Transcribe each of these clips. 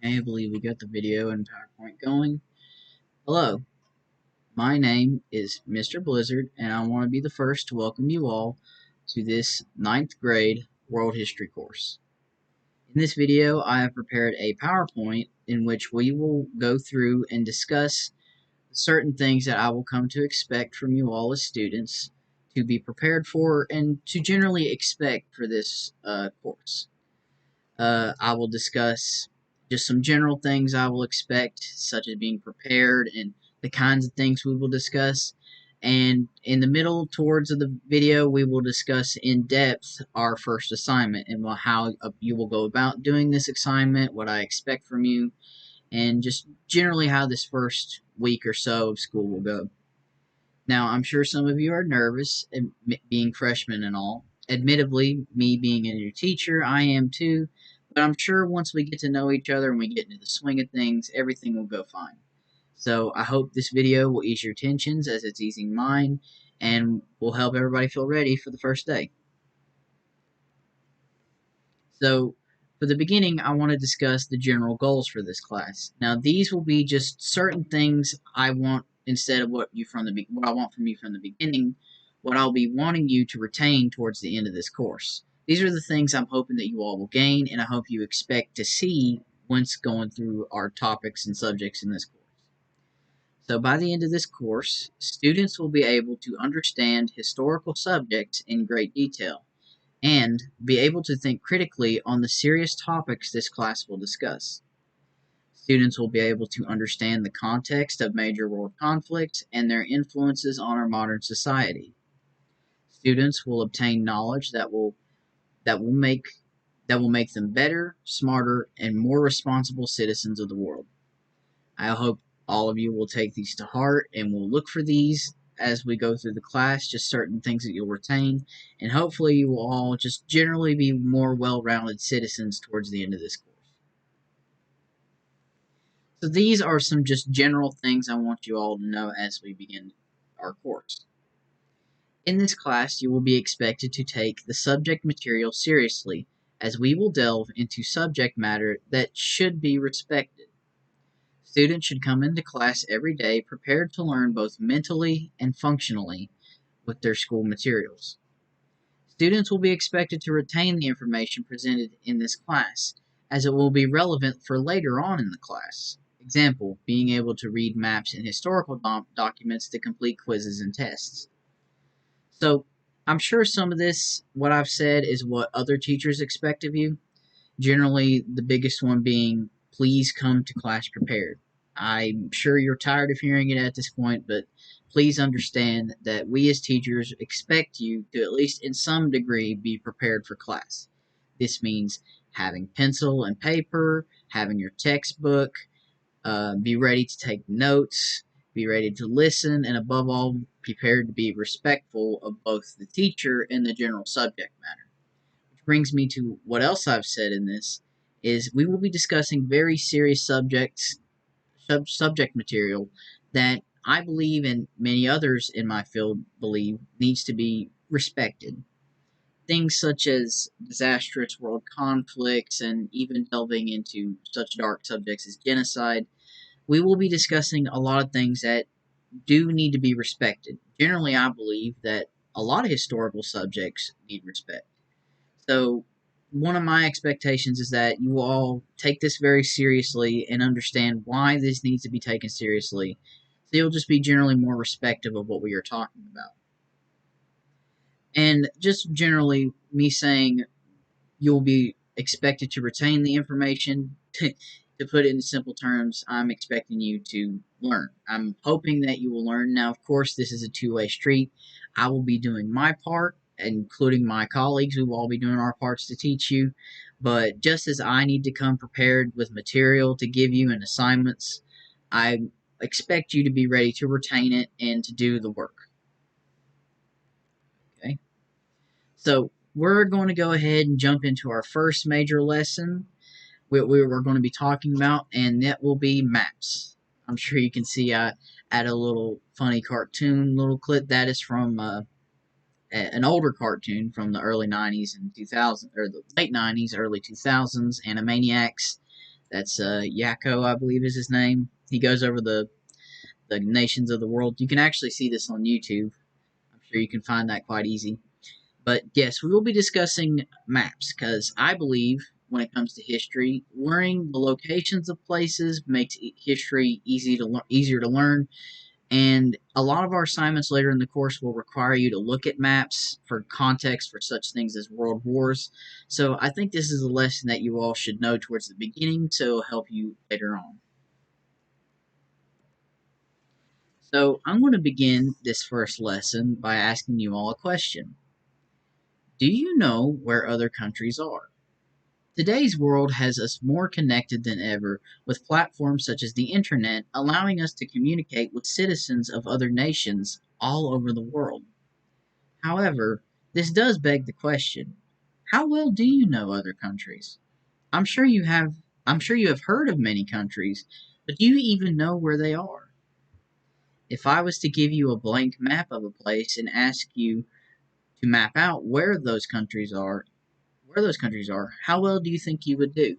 I believe we got the video and PowerPoint going. Hello, my name is Mr. Blizzard, and I want to be the first to welcome you all to this ninth grade World History course. In this video, I have prepared a PowerPoint in which we will go through and discuss certain things that I will come to expect from you all as students to be prepared for and to generally expect for this course. I will discuss just some general things I will expect, such as being prepared and the kinds of things we will discuss. And in the middle, towards the video, we will discuss in depth our first assignment and how you will go about doing this assignment, what I expect from you, and just generally how this first week or so of school will go. Now, I'm sure some of you are nervous, being freshmen and all. Admittedly, me being a new teacher, I am too, but I'm sure once we get to know each other and we get into the swing of things, everything will go fine. So I hope this video will ease your tensions as it's easing mine, and will help everybody feel ready for the first day. So, for the beginning, I want to discuss the general goals for this class. Now, these will be just certain things I want instead of what I want from you from the beginning, what I'll be wanting you to retain towards the end of this course. These are the things I'm hoping that you all will gain, and I hope you expect to see once going through our topics and subjects in this course. So by the end of this course, students will be able to understand historical subjects in great detail and be able to think critically on the serious topics this class will discuss. Students will be able to understand the context of major world conflicts and their influences on our modern society. Students will obtain knowledge that will make them better, smarter, and more responsible citizens of the world. I hope all of you will take these to heart and will look for these as we go through the class, just certain things that you'll retain, and hopefully you will all just generally be more well-rounded citizens towards the end of this course. So these are some just general things I want you all to know as we begin our course. In this class, you will be expected to take the subject material seriously, as we will delve into subject matter that should be respected. Students should come into class every day prepared to learn both mentally and functionally with their school materials. Students will be expected to retain the information presented in this class, as it will be relevant for later on in the class. Example, being able to read maps and historical documents to complete quizzes and tests. So, I'm sure some of this, what I've said, is what other teachers expect of you. Generally, the biggest one being, please come to class prepared. I'm sure you're tired of hearing it at this point, but please understand that we as teachers expect you to, at least in some degree, be prepared for class. This means having pencil and paper, having your textbook, be ready to take notes, be ready to listen, and above all, prepared to be respectful of both the teacher and the general subject matter. Which brings me to what else I've said in this, is we will be discussing very serious subject material that I believe and many others in my field believe needs to be respected. Things such as disastrous world conflicts and even delving into such dark subjects as genocide. We will be discussing a lot of things that do need to be respected. Generally, I believe that a lot of historical subjects need respect. So, one of my expectations is that you all take this very seriously and understand why this needs to be taken seriously. So, you'll just be generally more respectful of what we are talking about. And just generally, me saying you'll be expected to retain the information. To put it in simple terms, I'm expecting you to learn. I'm hoping that you will learn. Now, of course, this is a two-way street. I will be doing my part, including my colleagues. We will all be doing our parts to teach you. But just as I need to come prepared with material to give you and assignments, I expect you to be ready to retain it and to do the work. Okay? So, we're going to go ahead and jump into our first major lesson we're going to be talking about, and that will be maps. I'm sure you can see I add a little funny cartoon little clip. That is from an older cartoon from the early 90s and 2000s, or the late 90s, early 2000s, Animaniacs. That's Yakko, I believe is his name. He goes over the nations of the world. You can actually see this on YouTube. I'm sure you can find that quite easy. But yes, we will be discussing maps because I believe when it comes to history, learning the locations of places makes history easier to learn. And a lot of our assignments later in the course will require you to look at maps for context for such things as world wars. So I think this is a lesson that you all should know towards the beginning, so it'll help you later on. So I'm going to begin this first lesson by asking you all a question. Do you know where other countries are? Today's world has us more connected than ever, with platforms such as the internet allowing us to communicate with citizens of other nations all over the world. However, this does beg the question, how well do you know other countries? I'm sure you have I'm sure you have heard of many countries, but do you even know where they are? If I was to give you a blank map of a place and ask you to map out where those countries are, how well do you think you would do?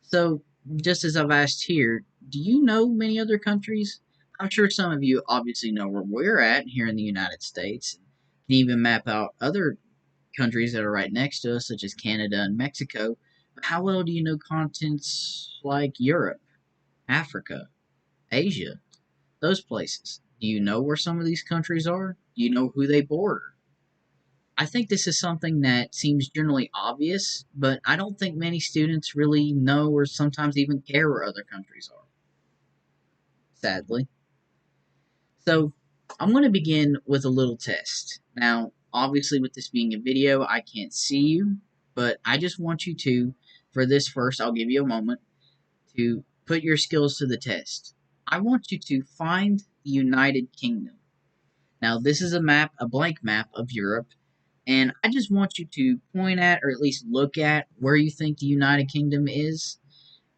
So, just as I've asked here, do you know many other countries? I'm sure some of you obviously know where we're at here in the United States. Can even map out other countries that are right next to us, such as Canada and Mexico. But how well do you know continents like Europe, Africa, Asia, those places? Do you know where some of these countries are? Do you know who they border? I think this is something that seems generally obvious, but I don't think many students really know or sometimes even care where other countries are, sadly. So, I'm going to begin with a little test. Now, obviously, with this being a video, I can't see you, but I just want you to, for this first, I'll give you a moment to put your skills to the test. I want you to find the United Kingdom. Now, this is a blank map of Europe, and I just want you to point at or at least look at where you think the United Kingdom is,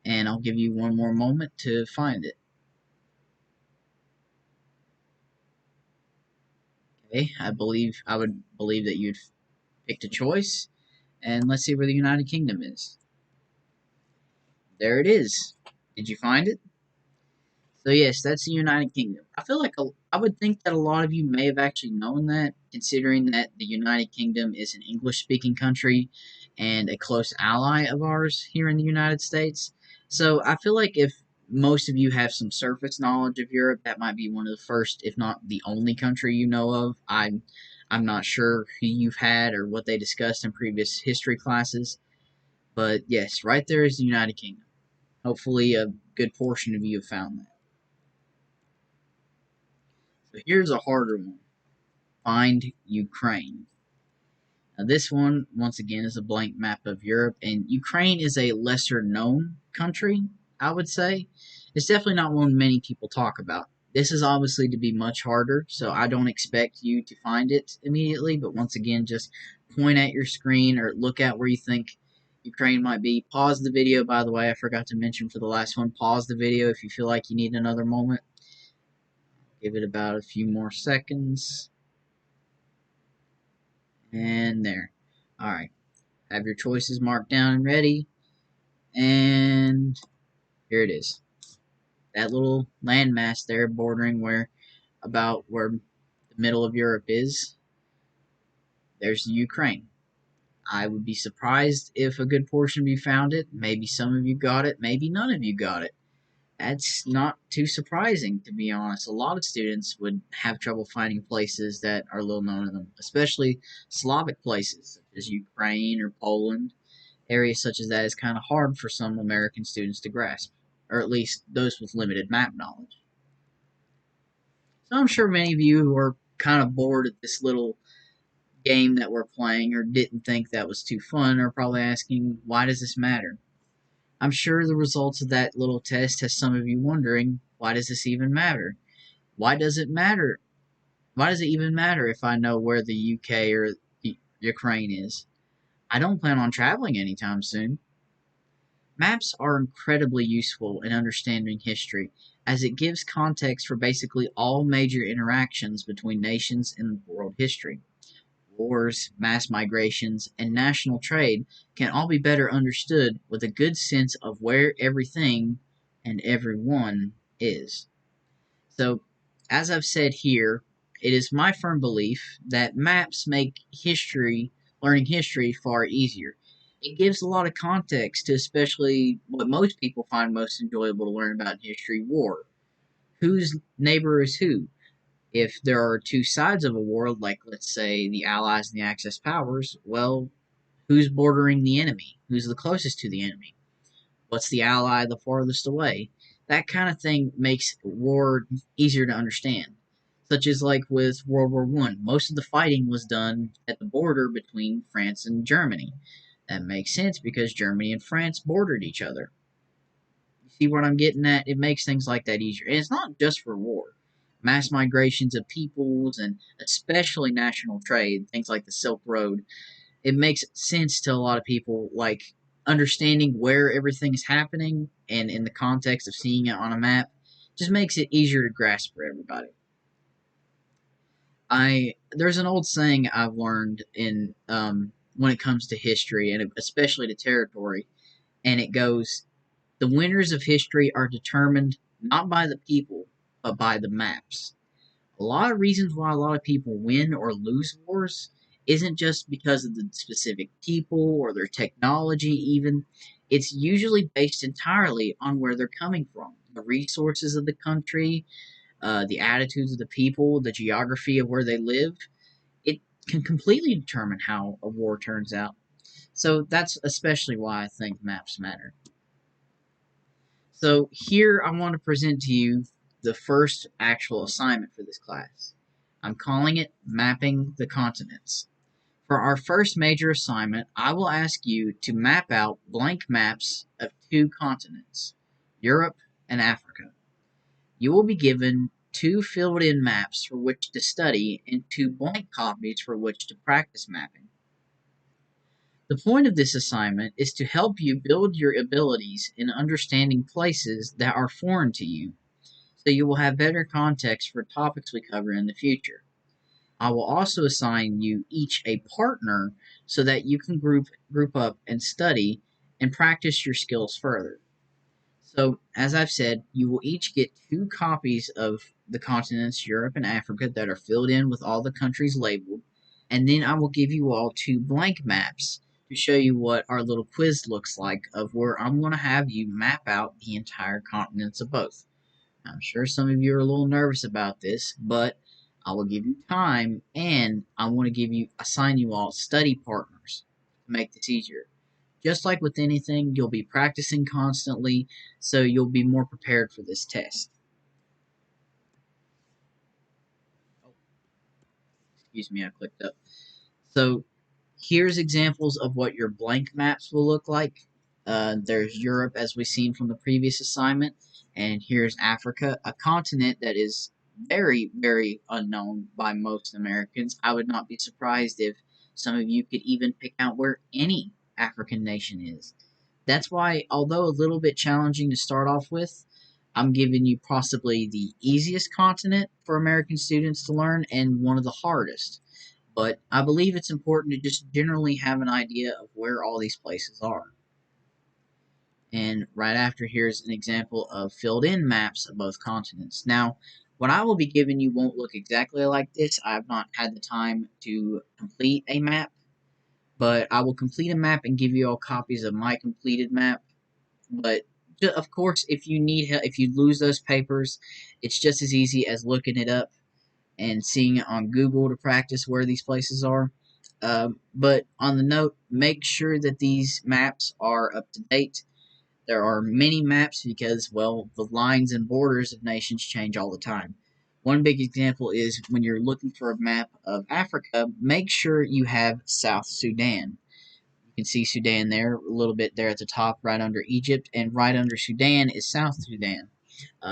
and I'll give you one more moment to find it. Okay, I would believe that you'd picked a choice, and let's see where the United Kingdom is. There it is. Did you find it? So yes, that's the United Kingdom. I feel like I would think that a lot of you may have actually known that, considering that the United Kingdom is an English-speaking country and a close ally of ours here in the United States. So I feel like if most of you have some surface knowledge of Europe, that might be one of the first, if not the only country you know of. I'm not sure who you've had or what they discussed in previous history classes, but yes, right there is the United Kingdom. Hopefully, a good portion of you have found that. So here's a harder one. Find Ukraine. Now this one, once again, is a blank map of Europe, and Ukraine is a lesser known country, I would say. It's definitely not one many people talk about. This is obviously to be much harder, so I don't expect you to find it immediately, but once again, just point at your screen or look at where you think Ukraine might be. Pause the video, by the way, I forgot to mention for the last one. Pause the video if you feel like you need another moment. Give it about a few more seconds. And there. Alright. Have your choices marked down and ready. And here it is. That little landmass there bordering about where the middle of Europe is. There's Ukraine. I would be surprised if a good portion of you found it. Maybe some of you got it. Maybe none of you got it. That's not too surprising, to be honest. A lot of students would have trouble finding places that are little known to them, especially Slavic places, such as Ukraine or Poland. Areas such as that is kind of hard for some American students to grasp, or at least those with limited map knowledge. So I'm sure many of you who are kind of bored at this little game that we're playing or didn't think that was too fun are probably asking, why does this matter? I'm sure the results of that little test has some of you wondering, why does this even matter? Why does it matter? Why does it even matter if I know where the UK or the Ukraine is? I don't plan on traveling anytime soon. Maps are incredibly useful in understanding history, as it gives context for basically all major interactions between nations in world history. wars, mass migrations, and national trade can all be better understood with a good sense of where everything and everyone is. So, as I've said here, it is my firm belief that maps make learning history far easier. It gives a lot of context to especially what most people find most enjoyable to learn about in history: war. Whose neighbor is who? If there are two sides of a war, like let's say the Allies and the Axis powers, well, who's bordering the enemy? Who's the closest to the enemy? What's the ally the farthest away? That kind of thing makes war easier to understand. Such as like with World War One, most of the fighting was done at the border between France and Germany. That makes sense because Germany and France bordered each other. You see what I'm getting at? It makes things like that easier. And it's not just for war. Mass migrations of peoples and especially national trade, things like the Silk Road, it makes sense to a lot of people, like understanding where everything is happening and in the context of seeing it on a map just makes it easier to grasp for everybody. There's an old saying I've learned in when it comes to history and especially to territory, and it goes, the winners of history are determined not by the people but by the maps. A lot of reasons why a lot of people win or lose wars isn't just because of the specific people or their technology, even. It's usually based entirely on where they're coming from, the resources of the country, the attitudes of the people, the geography of where they live. It can completely determine how a war turns out. So that's especially why I think maps matter. So here I want to present to you the first actual assignment for this class. I'm calling it Mapping the Continents. For our first major assignment, I will ask you to map out blank maps of two continents, Europe and Africa. You will be given two filled-in maps for which to study and two blank copies for which to practice mapping. The point of this assignment is to help you build your abilities in understanding places that are foreign to you, so you will have better context for topics we cover in the future. I will also assign you each a partner so that you can group up and study and practice your skills further. So, as I've said, you will each get two copies of the continents Europe and Africa that are filled in with all the countries labeled, and then I will give you all two blank maps to show you what our little quiz looks like, of where I'm going to have you map out the entire continents of both. I'm sure some of you are a little nervous about this, but I will give you time, and I want to assign you all study partners to make this easier. Just like with anything, you'll be practicing constantly, so you'll be more prepared for this test. Oh, excuse me, I clicked up. So here's examples of what your blank maps will look like. There's Europe, as we've seen from the previous assignment, and here's Africa, a continent that is very, very unknown by most Americans. I would not be surprised if some of you could even pick out where any African nation is. That's why, although a little bit challenging to start off with, I'm giving you possibly the easiest continent for American students to learn and one of the hardest. But I believe it's important to just generally have an idea of where all these places are. And right after, here's an example of filled-in maps of both continents. Now, what I will be giving you won't look exactly like this. I have not had the time to complete a map, but I will complete a map and give you all copies of my completed map. But of course, if you need help, if you lose those papers, it's just as easy as looking it up and seeing it on Google to practice where these places are. But on the note, make sure that these maps are up to date. There are many maps because, well, the lines and borders of nations change all the time. One big example is when you're looking for a map of Africa, make sure you have South Sudan. You can see Sudan there, a little bit there at the top, right under Egypt, and right under Sudan is South Sudan.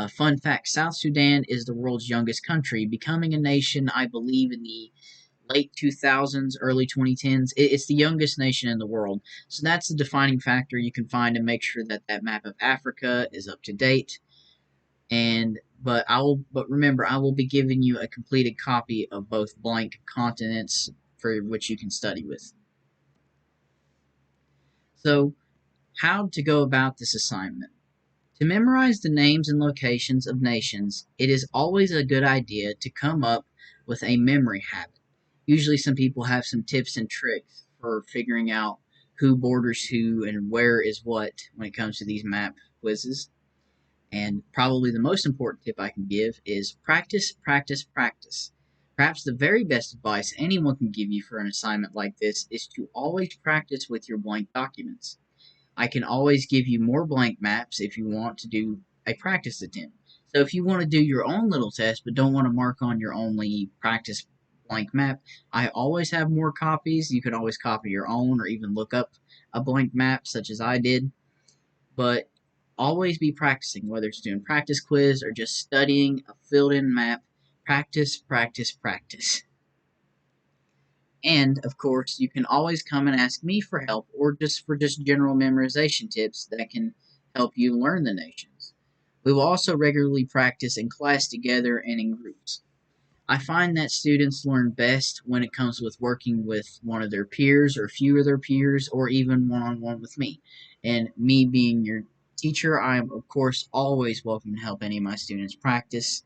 Fun fact, South Sudan is the world's youngest country, becoming a nation, I believe, in the late 2000s, early 2010s. It's the youngest nation in the world. So that's the defining factor you can find to make sure that that map of Africa is up to date. But remember, I will be giving you a completed copy of both blank continents for which you can study with. So, how to go about this assignment? To memorize the names and locations of nations, it is always a good idea to come up with a memory habit. Usually, some people have some tips and tricks for figuring out who borders who and where is what when it comes to these map quizzes. And probably the most important tip I can give is practice, practice, practice. Perhaps the very best advice anyone can give you for an assignment like this is to always practice with your blank documents. I can always give you more blank maps if you want to do a practice attempt. So if you want to do your own little test but don't want to mark on your only practice blank map, I always have more copies. You can always copy your own or even look up a blank map such as I did. But always be practicing, whether it's doing practice quiz or just studying a filled-in map. Practice, practice, practice. And, of course, you can always come and ask me for help or just for general memorization tips that can help you learn the nations. We will also regularly practice in class together and in groups. I find that students learn best when it comes with working with one of their peers or a few of their peers or even one-on-one with me. And me being your teacher, I am, of course, always welcome to help any of my students practice.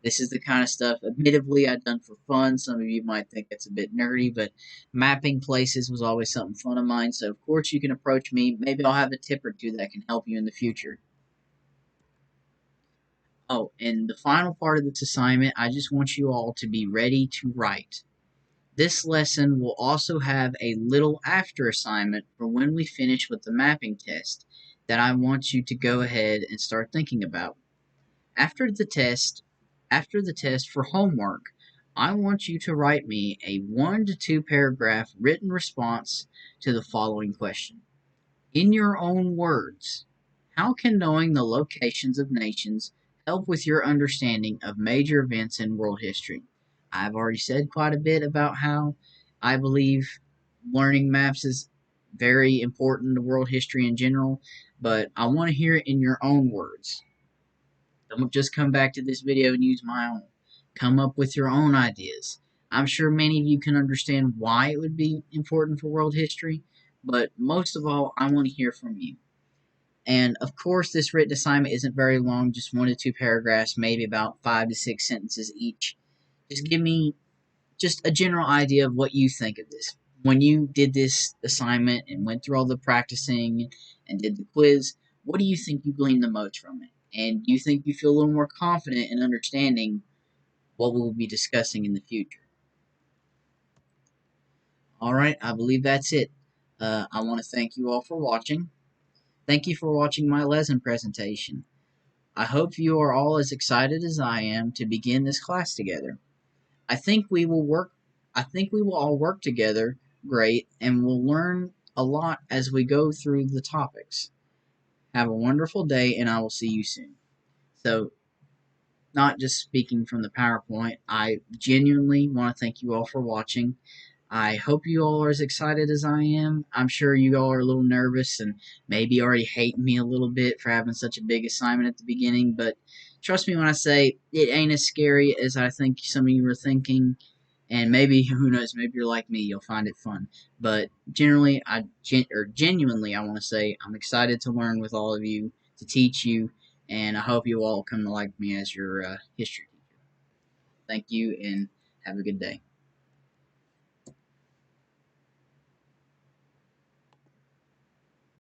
This is the kind of stuff, admittedly, I've done for fun. Some of you might think it's a bit nerdy, but mapping places was always something fun of mine. So, of course, you can approach me. Maybe I'll have a tip or two that can help you in the future. Oh, and the final part of this assignment, I just want you all to be ready to write. This lesson will also have a little after assignment for when we finish with the mapping test that I want you to go ahead and start thinking about. After the test for homework, I want you to write me a 1 to 2 paragraph written response to the following question. In your own words, how can knowing the locations of nations help with your understanding of major events in world history? I've already said quite a bit about how I believe learning maps is very important to world history in general, but I want to hear it in your own words. Don't just come back to this video and use my own. Come up with your own ideas. I'm sure many of you can understand why it would be important for world history, but most of all, I want to hear from you. And of course, this written assignment isn't very long, just 1 to 2 paragraphs, maybe about 5 to 6 sentences each. Just give me just a general idea of what you think of this. When you did this assignment and went through all the practicing and did the quiz, what do you think you gleaned the most from it? And do you think you feel a little more confident in understanding what we'll be discussing in the future? Alright, I believe that's it. I want to thank you all for watching. Thank you for watching my lesson presentation. I hope you are all as excited as I am to begin this class together. I think we will all work together great and we'll learn a lot as we go through the topics. Have a wonderful day and I will see you soon. So, not just speaking from the PowerPoint, I genuinely want to thank you all for watching. I hope you all are as excited as I am. I'm sure you all are a little nervous and maybe already hate me a little bit for having such a big assignment at the beginning, but trust me when I say it ain't as scary as I think some of you are thinking, and maybe, who knows, maybe you're like me, you'll find it fun. But generally, genuinely, I want to say I'm excited to learn with all of you, to teach you, and I hope you all come to like me as your history teacher. Thank you, and have a good day.